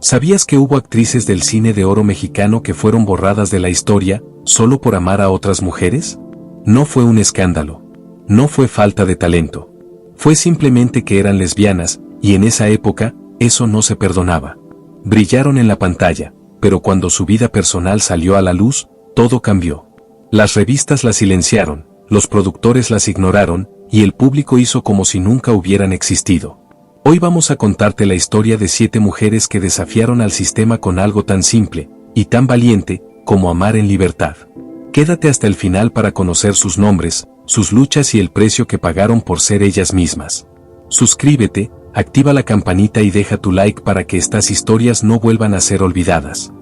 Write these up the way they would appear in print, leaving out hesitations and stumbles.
¿Sabías que hubo actrices del cine de oro mexicano que fueron borradas de la historia, solo por amar a otras mujeres? No fue un escándalo. No fue falta de talento. Fue simplemente que eran lesbianas, y en esa época, eso no se perdonaba. Brillaron en la pantalla, pero cuando su vida personal salió a la luz, todo cambió. Las revistas las silenciaron, los productores las ignoraron, y el público hizo como si nunca hubieran existido. Hoy vamos a contarte la historia de 7 mujeres que desafiaron al sistema con algo tan simple, y tan valiente, como amar en libertad. Quédate hasta el final para conocer sus nombres, sus luchas y el precio que pagaron por ser ellas mismas. Suscríbete, activa la campanita y deja tu like para que estas historias no vuelvan a ser olvidadas.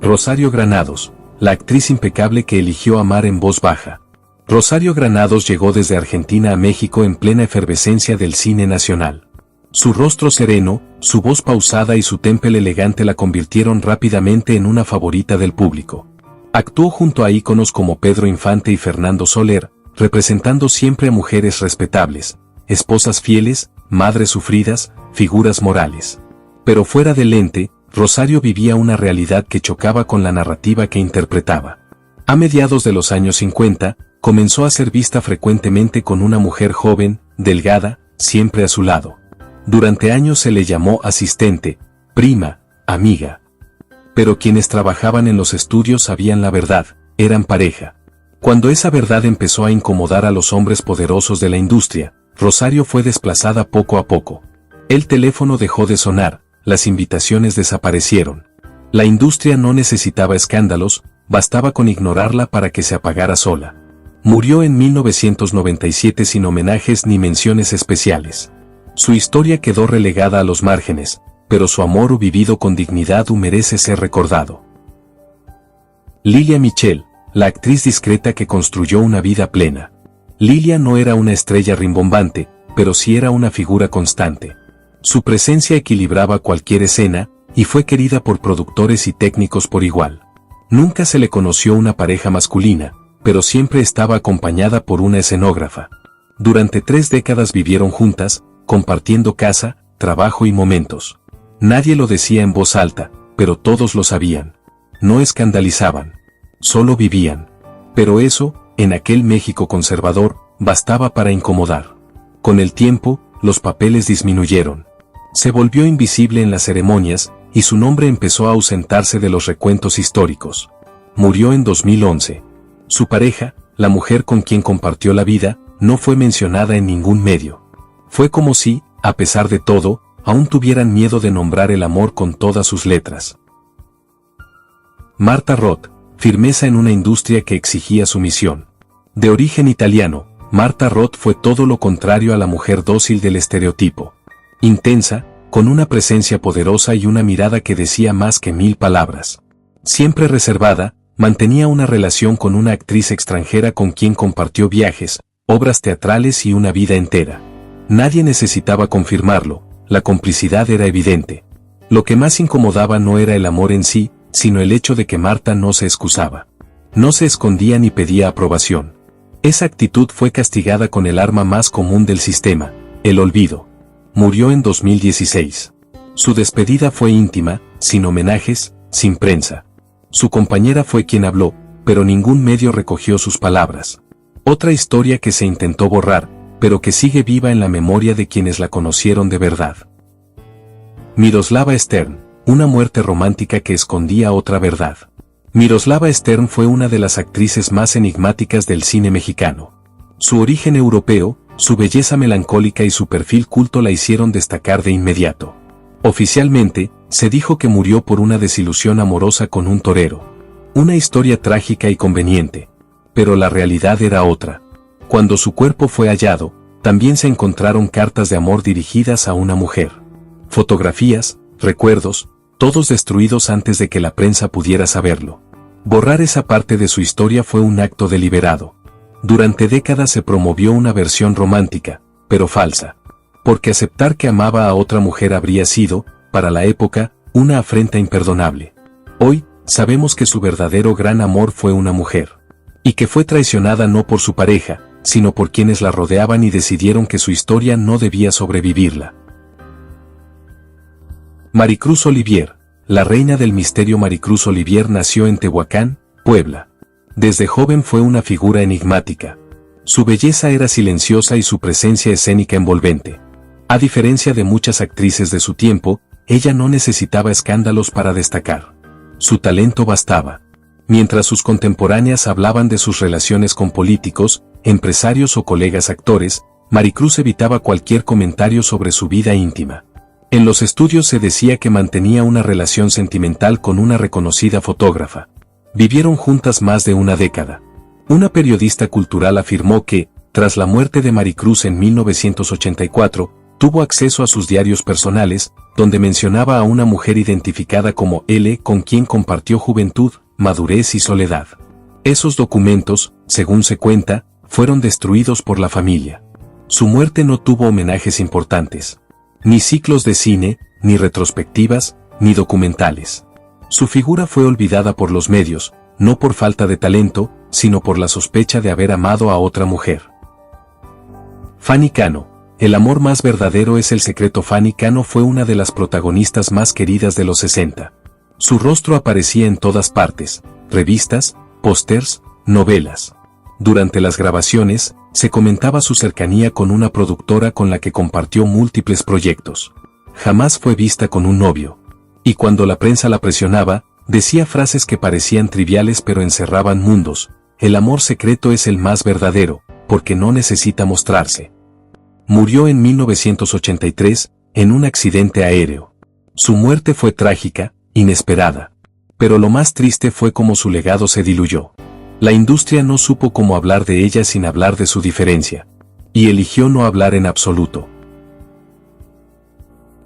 Rosario Granados, la actriz impecable que eligió amar en voz baja. Rosario Granados llegó desde Argentina a México en plena efervescencia del cine nacional. Su rostro sereno, su voz pausada y su temple elegante la convirtieron rápidamente en una favorita del público. Actuó junto a íconos como Pedro Infante y Fernando Soler, representando siempre a mujeres respetables, esposas fieles, madres sufridas, figuras morales. Pero fuera del lente, Rosario vivía una realidad que chocaba con la narrativa que interpretaba. A mediados de los años 50, comenzó a ser vista frecuentemente con una mujer joven, delgada, siempre a su lado. Durante años se le llamó asistente, prima, amiga. Pero quienes trabajaban en los estudios sabían la verdad, eran pareja. Cuando esa verdad empezó a incomodar a los hombres poderosos de la industria, Rosario fue desplazada poco a poco. El teléfono dejó de sonar, las invitaciones desaparecieron. La industria no necesitaba escándalos, bastaba con ignorarla para que se apagara sola. Murió en 1997 sin homenajes ni menciones especiales. Su historia quedó relegada a los márgenes, pero su amor vivido con dignidad merece ser recordado. Lilia Michel, la actriz discreta que construyó una vida plena. Lilia no era una estrella rimbombante, pero sí era una figura constante. Su presencia equilibraba cualquier escena, y fue querida por productores y técnicos por igual. Nunca se le conoció una pareja masculina, pero siempre estaba acompañada por una escenógrafa. Durante 3 décadas vivieron juntas, compartiendo casa, trabajo y momentos. Nadie lo decía en voz alta, pero todos lo sabían. No escandalizaban. Solo vivían. Pero eso, en aquel México conservador, bastaba para incomodar. Con el tiempo, los papeles disminuyeron. Se volvió invisible en las ceremonias, y su nombre empezó a ausentarse de los recuentos históricos. Murió en 2011. Su pareja, la mujer con quien compartió la vida, no fue mencionada en ningún medio. Fue como si, a pesar de todo, aún tuvieran miedo de nombrar el amor con todas sus letras. Marta Roth, firmeza en una industria que exigía sumisión. De origen italiano, Marta Roth fue todo lo contrario a la mujer dócil del estereotipo. Intensa, con una presencia poderosa y una mirada que decía más que 1000 palabras. Siempre reservada, mantenía una relación con una actriz extranjera con quien compartió viajes, obras teatrales y una vida entera. Nadie necesitaba confirmarlo, la complicidad era evidente. Lo que más incomodaba no era el amor en sí, sino el hecho de que Marta no se excusaba. No se escondía ni pedía aprobación. Esa actitud fue castigada con el arma más común del sistema, el olvido. Murió en 2016. Su despedida fue íntima, sin homenajes, sin prensa. Su compañera fue quien habló, pero ningún medio recogió sus palabras. Otra historia que se intentó borrar, pero que sigue viva en la memoria de quienes la conocieron de verdad. Miroslava Stern, una muerte romántica que escondía otra verdad. Miroslava Stern fue una de las actrices más enigmáticas del cine mexicano. Su origen europeo, su belleza melancólica y su perfil culto la hicieron destacar de inmediato. Oficialmente, se dijo que murió por una desilusión amorosa con un torero. Una historia trágica y conveniente. Pero la realidad era otra. Cuando su cuerpo fue hallado, también se encontraron cartas de amor dirigidas a una mujer. Fotografías, recuerdos, todos destruidos antes de que la prensa pudiera saberlo. Borrar esa parte de su historia fue un acto deliberado. Durante décadas se promovió una versión romántica, pero falsa. Porque aceptar que amaba a otra mujer habría sido, para la época, una afrenta imperdonable. Hoy, sabemos que su verdadero gran amor fue una mujer. Y que fue traicionada no por su pareja, sino por quienes la rodeaban y decidieron que su historia no debía sobrevivirla. Maricruz Olivier, la reina del misterio. Maricruz Olivier nació en Tehuacán, Puebla. Desde joven fue una figura enigmática. Su belleza era silenciosa y su presencia escénica envolvente. A diferencia de muchas actrices de su tiempo, ella no necesitaba escándalos para destacar. Su talento bastaba. Mientras sus contemporáneas hablaban de sus relaciones con políticos, empresarios o colegas actores, Maricruz evitaba cualquier comentario sobre su vida íntima. En los estudios se decía que mantenía una relación sentimental con una reconocida fotógrafa. Vivieron juntas más de una década. Una periodista cultural afirmó que, tras la muerte de Maricruz en 1984, tuvo acceso a sus diarios personales, donde mencionaba a una mujer identificada como L, con quien compartió juventud, madurez y soledad. Esos documentos, según se cuenta, fueron destruidos por la familia. Su muerte no tuvo homenajes importantes. Ni ciclos de cine, ni retrospectivas, ni documentales. Su figura fue olvidada por los medios, no por falta de talento, sino por la sospecha de haber amado a otra mujer. Fanny Cano. El amor más verdadero es el secreto. Fanny Cano fue una de las protagonistas más queridas de los 60. Su rostro aparecía en todas partes, revistas, pósters, novelas. Durante las grabaciones, se comentaba su cercanía con una productora con la que compartió múltiples proyectos. Jamás fue vista con un novio. Y cuando la prensa la presionaba, decía frases que parecían triviales pero encerraban mundos. El amor secreto es el más verdadero, porque no necesita mostrarse. Murió en 1983, en un accidente aéreo. Su muerte fue trágica, inesperada. Pero lo más triste fue cómo su legado se diluyó. La industria no supo cómo hablar de ella sin hablar de su diferencia. Y eligió no hablar en absoluto.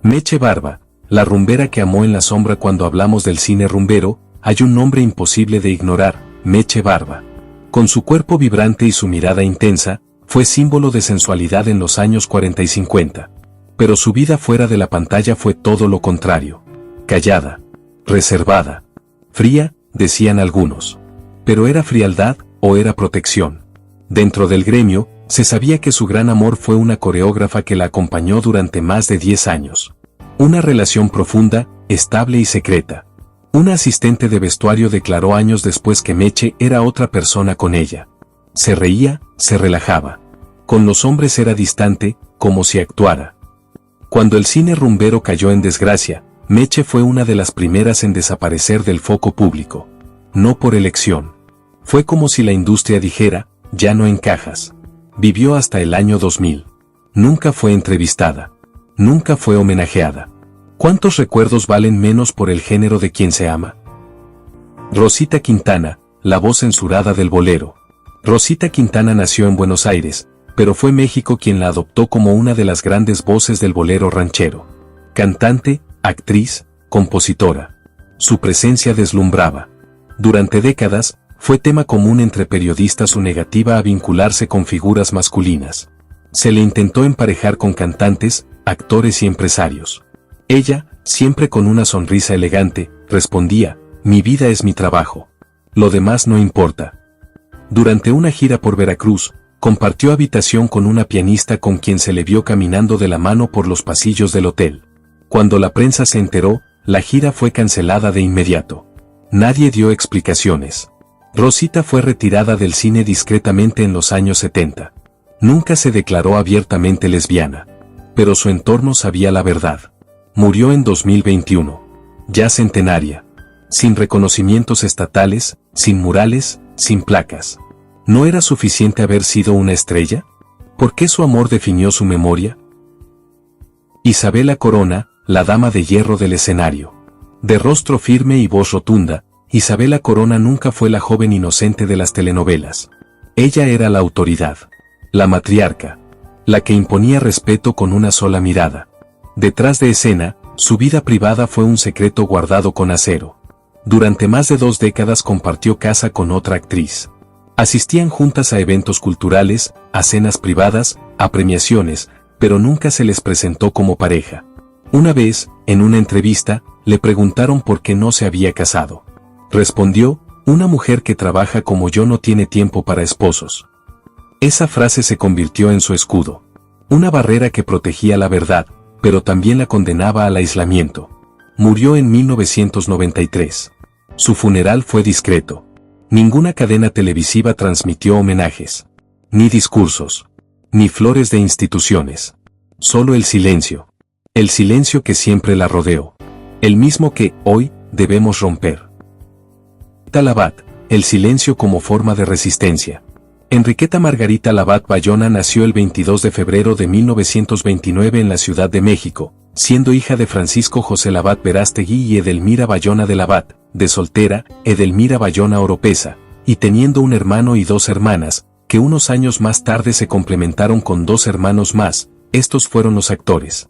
Meche Barba, la rumbera que amó en la sombra. Cuando hablamos del cine rumbero, hay un nombre imposible de ignorar, Meche Barba. Con su cuerpo vibrante y su mirada intensa, fue símbolo de sensualidad en los años 40 y 50. Pero su vida fuera de la pantalla fue todo lo contrario. Callada, reservada, fría, decían algunos. Pero ¿era frialdad o era protección? Dentro del gremio, se sabía que su gran amor fue una coreógrafa que la acompañó durante más de 10 años. Una relación profunda, estable y secreta. Una asistente de vestuario declaró años después que Meche era otra persona con ella. Se reía, se relajaba. Con los hombres era distante, como si actuara. Cuando el cine rumbero cayó en desgracia, Meche fue una de las primeras en desaparecer del foco público. No por elección. Fue como si la industria dijera, ya no encajas. Vivió hasta el año 2000. Nunca fue entrevistada. Nunca fue homenajeada. ¿Cuántos recuerdos valen menos por el género de quien se ama? Rosita Quintana, la voz censurada del bolero. Rosita Quintana nació en Buenos Aires, pero fue México quien la adoptó como una de las grandes voces del bolero ranchero. Cantante, actriz, compositora. Su presencia deslumbraba. Durante décadas, fue tema común entre periodistas su negativa a vincularse con figuras masculinas. Se le intentó emparejar con cantantes, actores y empresarios. Ella, siempre con una sonrisa elegante, respondía, mi vida es mi trabajo. Lo demás no importa. Durante una gira por Veracruz, compartió habitación con una pianista con quien se le vio caminando de la mano por los pasillos del hotel. Cuando la prensa se enteró, la gira fue cancelada de inmediato. Nadie dio explicaciones. Rosita fue retirada del cine discretamente en los años 70. Nunca se declaró abiertamente lesbiana. Pero su entorno sabía la verdad. Murió en 2021. Ya centenaria. Sin reconocimientos estatales, sin murales, sin placas. ¿No era suficiente haber sido una estrella? ¿Por qué su amor definió su memoria? Isabela Corona, la dama de hierro del escenario. De rostro firme y voz rotunda, Isabela Corona nunca fue la joven inocente de las telenovelas. Ella era la autoridad. La matriarca. La que imponía respeto con una sola mirada. Detrás de escena, su vida privada fue un secreto guardado con acero. Durante más de 2 décadas compartió casa con otra actriz. Asistían juntas a eventos culturales, a cenas privadas, a premiaciones, pero nunca se les presentó como pareja. Una vez, en una entrevista, le preguntaron por qué no se había casado. Respondió, una mujer que trabaja como yo no tiene tiempo para esposos. Esa frase se convirtió en su escudo. Una barrera que protegía la verdad, pero también la condenaba al aislamiento. Murió en 1993. Su funeral fue discreto. Ninguna cadena televisiva transmitió homenajes, ni discursos, ni flores de instituciones. Solo el silencio. El silencio que siempre la rodeó. El mismo que, hoy, debemos romper. Labat, el silencio como forma de resistencia. Enriqueta Margarita Labat Bayona nació el 22 de febrero de 1929 en la Ciudad de México, siendo hija de Francisco José Labat Verástegui y Edelmira Bayona de Labat, de soltera, Edelmira Bayona Oropesa, y teniendo un hermano y dos hermanas, que unos años más tarde se complementaron con dos hermanos más. Estos fueron los actores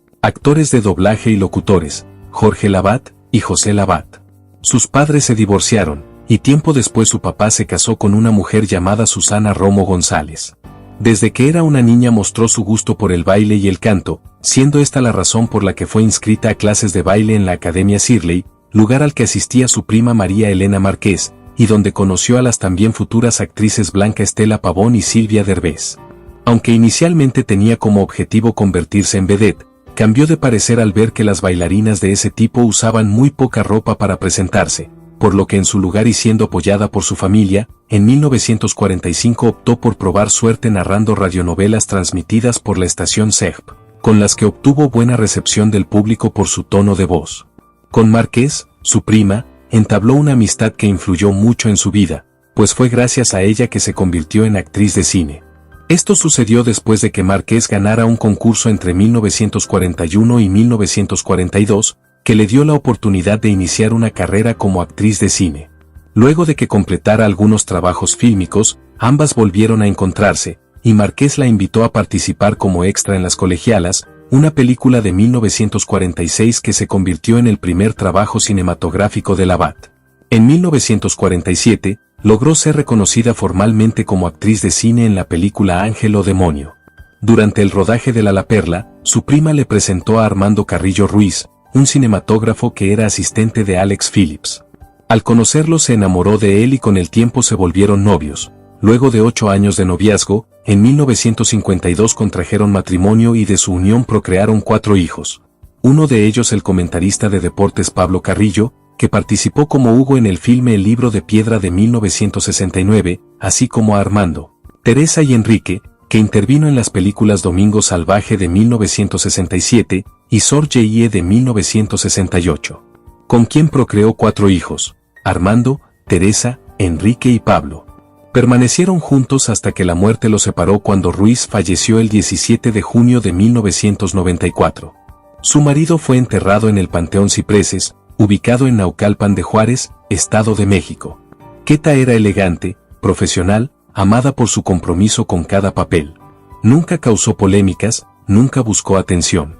de doblaje y locutores, Jorge Labat y José Labat. Sus padres se divorciaron, y tiempo después su papá se casó con una mujer llamada Susana Romo González. Desde que era una niña mostró su gusto por el baile y el canto, siendo esta la razón por la que fue inscrita a clases de baile en la Academia Shirley, lugar al que asistía su prima María Elena Márquez, y donde conoció a las también futuras actrices Blanca Estela Pavón y Silvia Derbez. Aunque inicialmente tenía como objetivo convertirse en vedette, cambió de parecer al ver que las bailarinas de ese tipo usaban muy poca ropa para presentarse, por lo que en su lugar y siendo apoyada por su familia, en 1945 optó por probar suerte narrando radionovelas transmitidas por la estación SEGP, con las que obtuvo buena recepción del público por su tono de voz. Con Márquez, su prima, entabló una amistad que influyó mucho en su vida, pues fue gracias a ella que se convirtió en actriz de cine. Esto sucedió después de que Márquez ganara un concurso entre 1941 y 1942, que le dio la oportunidad de iniciar una carrera como actriz de cine. Luego de que completara algunos trabajos fílmicos, ambas volvieron a encontrarse, y Márquez la invitó a participar como extra en Las Colegialas, una película de 1946 que se convirtió en el primer trabajo cinematográfico de Labat. En 1947, logró ser reconocida formalmente como actriz de cine en la película Ángel o Demonio. Durante el rodaje de La Perla, su prima le presentó a Armando Carrillo Ruiz, un cinematógrafo que era asistente de Alex Phillips. Al conocerlo se enamoró de él y con el tiempo se volvieron novios. Luego de 8 años de noviazgo, en 1952 contrajeron matrimonio y de su unión procrearon 4 hijos. Uno de ellos el comentarista de deportes Pablo Carrillo, que participó como Hugo en el filme El Libro de Piedra de 1969, así como a Armando, Teresa y Enrique, que intervino en las películas Domingo Salvaje de 1967 y Sorgeye de 1968. Con quien procreó 4 hijos, Armando, Teresa, Enrique y Pablo. Permanecieron juntos hasta que la muerte los separó cuando Ruiz falleció el 17 de junio de 1994. Su marido fue enterrado en el Panteón Cipreses, ubicado en Naucalpan de Juárez, Estado de México. Queta era elegante, profesional, amada por su compromiso con cada papel. Nunca causó polémicas, nunca buscó atención.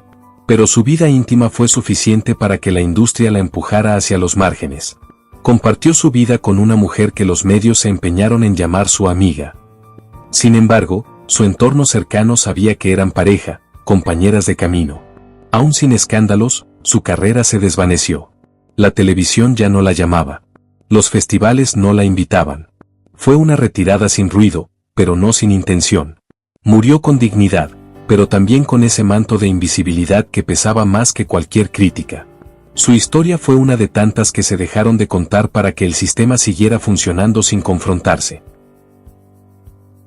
Pero su vida íntima fue suficiente para que la industria la empujara hacia los márgenes. Compartió su vida con una mujer que los medios se empeñaron en llamar su amiga. Sin embargo, su entorno cercano sabía que eran pareja, compañeras de camino. Aún sin escándalos, su carrera se desvaneció. La televisión ya no la llamaba. Los festivales no la invitaban. Fue una retirada sin ruido, pero no sin intención. Murió con dignidad, pero también con ese manto de invisibilidad que pesaba más que cualquier crítica. Su historia fue una de tantas que se dejaron de contar para que el sistema siguiera funcionando sin confrontarse.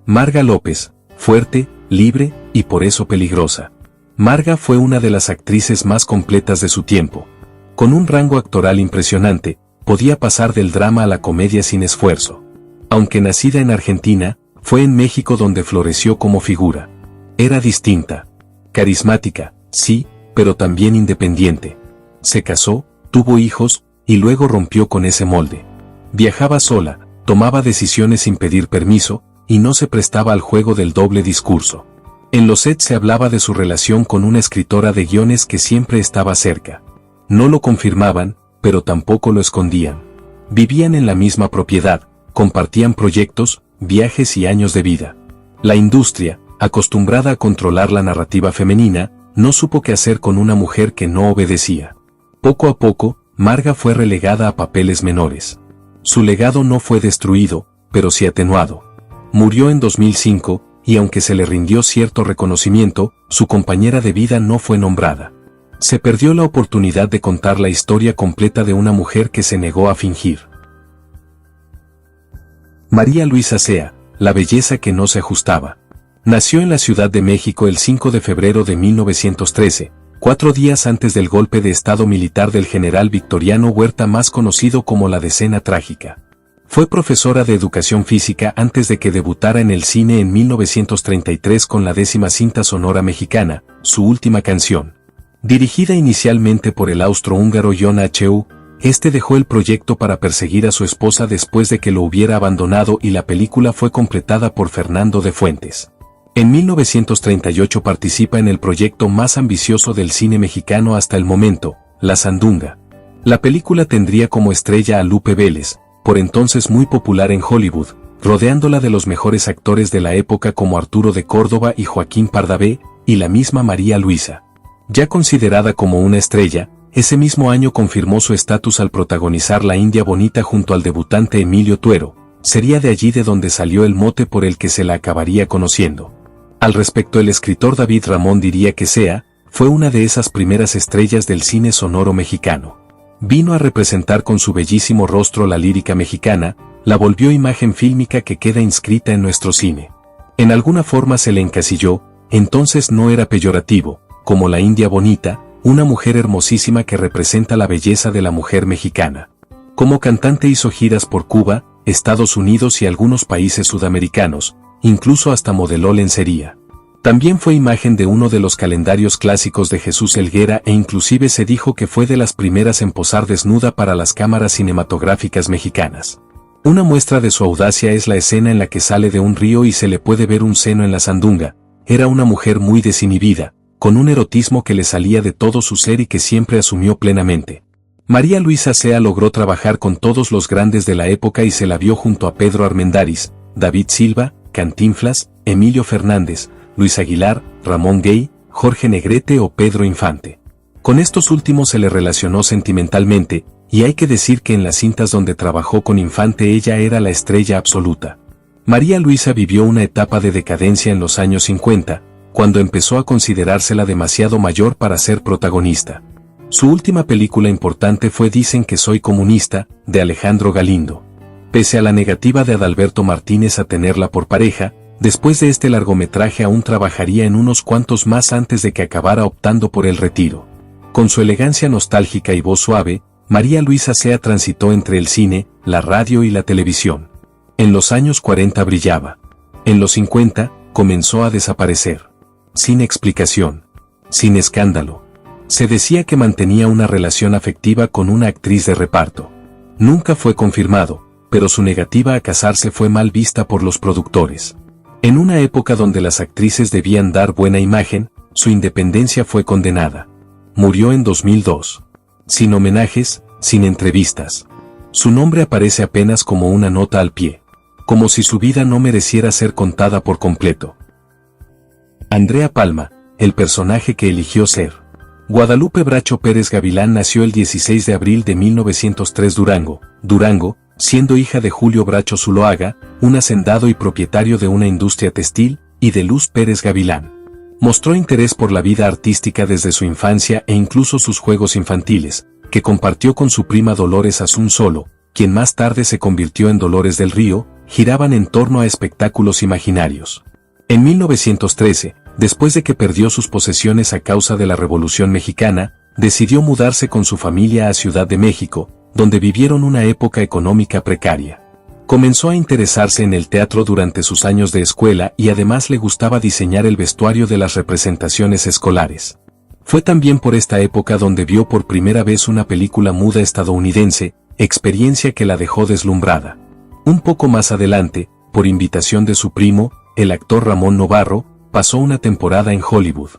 Marga López, fuerte, libre, y por eso peligrosa. Marga fue una de las actrices más completas de su tiempo. Con un rango actoral impresionante, podía pasar del drama a la comedia sin esfuerzo. Aunque nacida en Argentina, fue en México donde floreció como figura. Era distinta, carismática, sí, pero también independiente. Se casó, tuvo hijos, y luego rompió con ese molde. Viajaba sola, tomaba decisiones sin pedir permiso, y no se prestaba al juego del doble discurso. En los sets se hablaba de su relación con una escritora de guiones que siempre estaba cerca. No lo confirmaban, pero tampoco lo escondían. Vivían en la misma propiedad, compartían proyectos, viajes y años de vida. La industria, acostumbrada a controlar la narrativa femenina, no supo qué hacer con una mujer que no obedecía. Poco a poco, Marga fue relegada a papeles menores. Su legado no fue destruido, pero sí atenuado. Murió en 2005, y aunque se le rindió cierto reconocimiento, su compañera de vida no fue nombrada. Se perdió la oportunidad de contar la historia completa de una mujer que se negó a fingir. María Luisa Sea, la belleza que no se ajustaba. Nació en la Ciudad de México el 5 de febrero de 1913, 4 días antes del golpe de estado militar del general Victoriano Huerta, más conocido como la Decena Trágica. Fue profesora de educación física antes de que debutara en el cine en 1933 con la 10ª cinta sonora mexicana, Su última canción. Dirigida inicialmente por el austrohúngaro John H.U., este dejó el proyecto para perseguir a su esposa después de que lo hubiera abandonado, y la película fue completada por Fernando de Fuentes. En 1938 participa en el proyecto más ambicioso del cine mexicano hasta el momento, La Sandunga. La película tendría como estrella a Lupe Vélez, por entonces muy popular en Hollywood, rodeándola de los mejores actores de la época como Arturo de Córdoba y Joaquín Pardavé, y la misma María Luisa. Ya considerada como una estrella, ese mismo año confirmó su estatus al protagonizar La India Bonita junto al debutante Emilio Tuero. Sería de allí de donde salió el mote por el que se la acabaría conociendo. Al respecto, el escritor David Ramón diría que Sea fue una de esas primeras estrellas del cine sonoro mexicano. Vino a representar con su bellísimo rostro la lírica mexicana, la volvió imagen fílmica que queda inscrita en nuestro cine. En alguna forma se le encasilló, entonces no era peyorativo, como la India Bonita, una mujer hermosísima que representa la belleza de la mujer mexicana. Como cantante hizo giras por Cuba, Estados Unidos y algunos países sudamericanos, incluso hasta modeló lencería. También fue imagen de uno de los calendarios clásicos de Jesús Helguera, e inclusive se dijo que fue de las primeras en posar desnuda para las cámaras cinematográficas mexicanas. Una muestra de su audacia es la escena en la que sale de un río y se le puede ver un seno en la sandunga. Era una mujer muy desinhibida, con un erotismo que le salía de todo su ser y que siempre asumió plenamente. María Luisa Sea logró trabajar con todos los grandes de la época y se la vio junto a Pedro Armendáriz, David Silva, Cantinflas, Emilio Fernández, Luis Aguilar, Ramón Gay, Jorge Negrete o Pedro Infante. Con estos últimos se le relacionó sentimentalmente, y hay que decir que en las cintas donde trabajó con Infante ella era la estrella absoluta. María Luisa vivió una etapa de decadencia en los años 50, cuando empezó a considerársela demasiado mayor para ser protagonista. Su última película importante fue Dicen que soy comunista, de Alejandro Galindo. Pese a la negativa de Adalberto Martínez a tenerla por pareja, después de este largometraje aún trabajaría en unos cuantos más antes de que acabara optando por el retiro. Con su elegancia nostálgica y voz suave, María Luisa Sea transitó entre el cine, la radio y la televisión. En los años 40 brillaba. En los 50, comenzó a desaparecer. Sin explicación. Sin escándalo. Se decía que mantenía una relación afectiva con una actriz de reparto. Nunca fue confirmado, pero su negativa a casarse fue mal vista por los productores. En una época donde las actrices debían dar buena imagen, su independencia fue condenada. Murió en 2002. Sin homenajes, sin entrevistas. Su nombre aparece apenas como una nota al pie. Como si su vida no mereciera ser contada por completo. Andrea Palma, el personaje que eligió ser. Guadalupe Bracho Pérez Gavilán nació el 16 de abril de 1903 Durango, siendo hija de Julio Bracho Zuloaga, un hacendado y propietario de una industria textil, y de Luz Pérez Gavilán. Mostró interés por la vida artística desde su infancia e incluso sus juegos infantiles, que compartió con su prima Dolores Azún Solo, quien más tarde se convirtió en Dolores del Río, giraban en torno a espectáculos imaginarios. En 1913, después de que perdió sus posesiones a causa de la Revolución Mexicana, decidió mudarse con su familia a Ciudad de México, donde vivieron una época económica precaria. Comenzó a interesarse en el teatro durante sus años de escuela y además le gustaba diseñar el vestuario de las representaciones escolares. Fue también por esta época donde vio por primera vez una película muda estadounidense, experiencia que la dejó deslumbrada. Un poco más adelante, por invitación de su primo, el actor Ramón Novarro, pasó una temporada en Hollywood.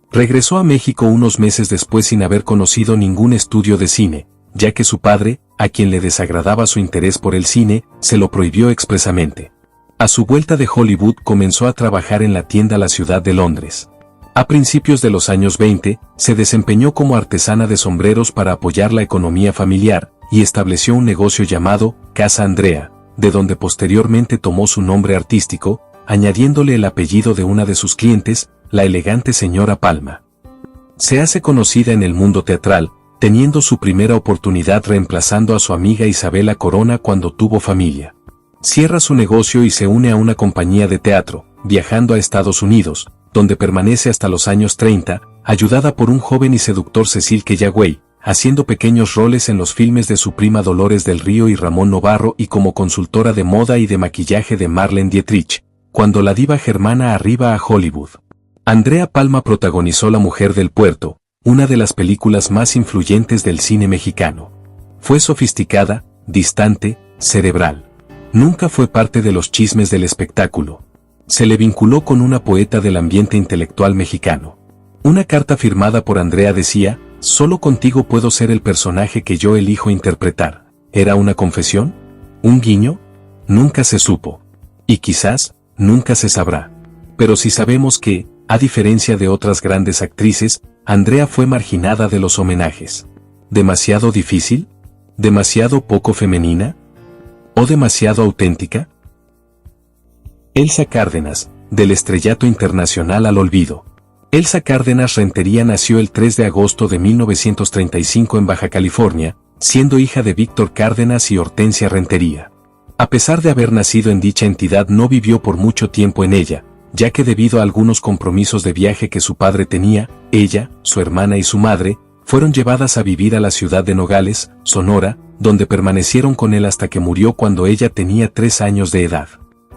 Regresó a México unos meses después sin haber conocido ningún estudio de cine, ya que su padre, a quien le desagradaba su interés por el cine, se lo prohibió expresamente. A su vuelta de Hollywood comenzó a trabajar en la tienda La Ciudad de Londres. A principios de los años 20, se desempeñó como artesana de sombreros para apoyar la economía familiar, y estableció un negocio llamado Casa Andrea, de donde posteriormente tomó su nombre artístico, añadiéndole el apellido de una de sus clientes, la elegante señora Palma. Se hace conocida en el mundo teatral, teniendo su primera oportunidad reemplazando a su amiga Isabela Corona cuando tuvo familia. Cierra su negocio y se une a una compañía de teatro, viajando a Estados Unidos, donde permanece hasta los años 30, ayudada por un joven y seductor Cecil Kellaway, haciendo pequeños roles en los filmes de su prima Dolores del Río y Ramón Novarro y como consultora de moda y de maquillaje de Marlene Dietrich, cuando la diva germana arriba a Hollywood. Andrea Palma protagonizó La Mujer del Puerto, una de las películas más influyentes del cine mexicano. Fue sofisticada, distante, cerebral. Nunca fue parte de los chismes del espectáculo. Se le vinculó con una poeta del ambiente intelectual mexicano. Una carta firmada por Andrea decía: «Solo contigo puedo ser el personaje que yo elijo interpretar». ¿Era una confesión? ¿Un guiño? Nunca se supo. Y quizás, nunca se sabrá. Pero sí sabemos que, a diferencia de otras grandes actrices, Andrea fue marginada de los homenajes. ¿Demasiado difícil? ¿Demasiado poco femenina? ¿O demasiado auténtica? Elsa Cárdenas, del estrellato internacional al olvido. Elsa Cárdenas Rentería nació el 3 de agosto de 1935 en Baja California, siendo hija de Víctor Cárdenas y Hortensia Rentería. A pesar de haber nacido en dicha entidad, no vivió por mucho tiempo en ella, ya que debido a algunos compromisos de viaje que su padre tenía, ella, su hermana y su madre, fueron llevadas a vivir a la ciudad de Nogales, Sonora, donde permanecieron con él hasta que murió cuando ella tenía 3 años de edad.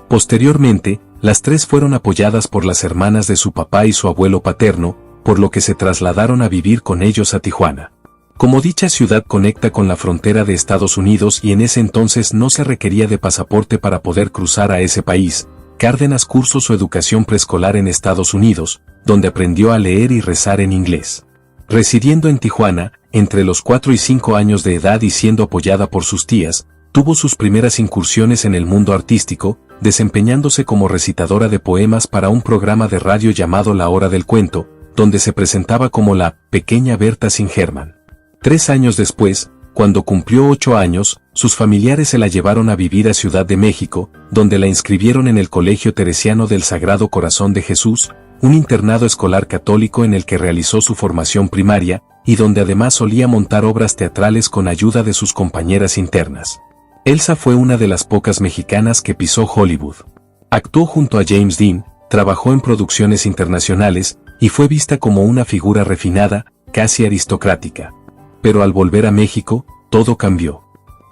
Posteriormente, las tres fueron apoyadas por las hermanas de su papá y su abuelo paterno, por lo que se trasladaron a vivir con ellos a Tijuana. Como dicha ciudad conecta con la frontera de Estados Unidos y en ese entonces no se requería de pasaporte para poder cruzar a ese país, Cárdenas cursó su educación preescolar en Estados Unidos, donde aprendió a leer y rezar en inglés. Residiendo en Tijuana, entre los 4 y 5 años de edad y siendo apoyada por sus tías, tuvo sus primeras incursiones en el mundo artístico, desempeñándose como recitadora de poemas para un programa de radio llamado La Hora del Cuento, donde se presentaba como la pequeña Berta Singerman. 3 años después, cuando cumplió 8 años, sus familiares se la llevaron a vivir a Ciudad de México, donde la inscribieron en el Colegio Teresiano del Sagrado Corazón de Jesús, un internado escolar católico en el que realizó su formación primaria, y donde además solía montar obras teatrales con ayuda de sus compañeras internas. Elsa fue una de las pocas mexicanas que pisó Hollywood. Actuó junto a James Dean, trabajó en producciones internacionales, y fue vista como una figura refinada, casi aristocrática. Pero al volver a México, todo cambió.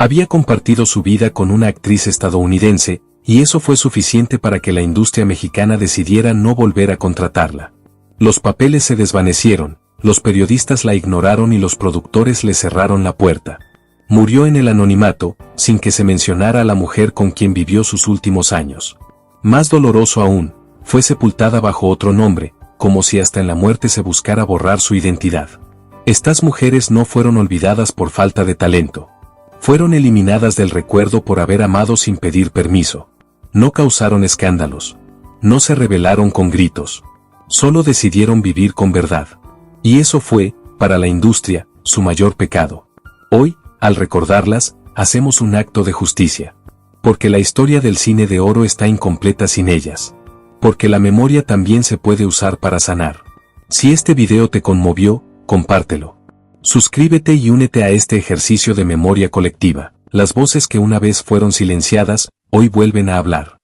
Había compartido su vida con una actriz estadounidense, y eso fue suficiente para que la industria mexicana decidiera no volver a contratarla. Los papeles se desvanecieron, los periodistas la ignoraron y los productores le cerraron la puerta. Murió en el anonimato, sin que se mencionara a la mujer con quien vivió sus últimos años. Más doloroso aún, fue sepultada bajo otro nombre, como si hasta en la muerte se buscara borrar su identidad. Estas mujeres no fueron olvidadas por falta de talento. Fueron eliminadas del recuerdo por haber amado sin pedir permiso. No causaron escándalos. No se rebelaron con gritos. Solo decidieron vivir con verdad. Y eso fue, para la industria, su mayor pecado. Hoy, al recordarlas, hacemos un acto de justicia. Porque la historia del cine de oro está incompleta sin ellas. Porque la memoria también se puede usar para sanar. Si este video te conmovió, compártelo. Suscríbete y únete a este ejercicio de memoria colectiva. Las voces que una vez fueron silenciadas, hoy vuelven a hablar.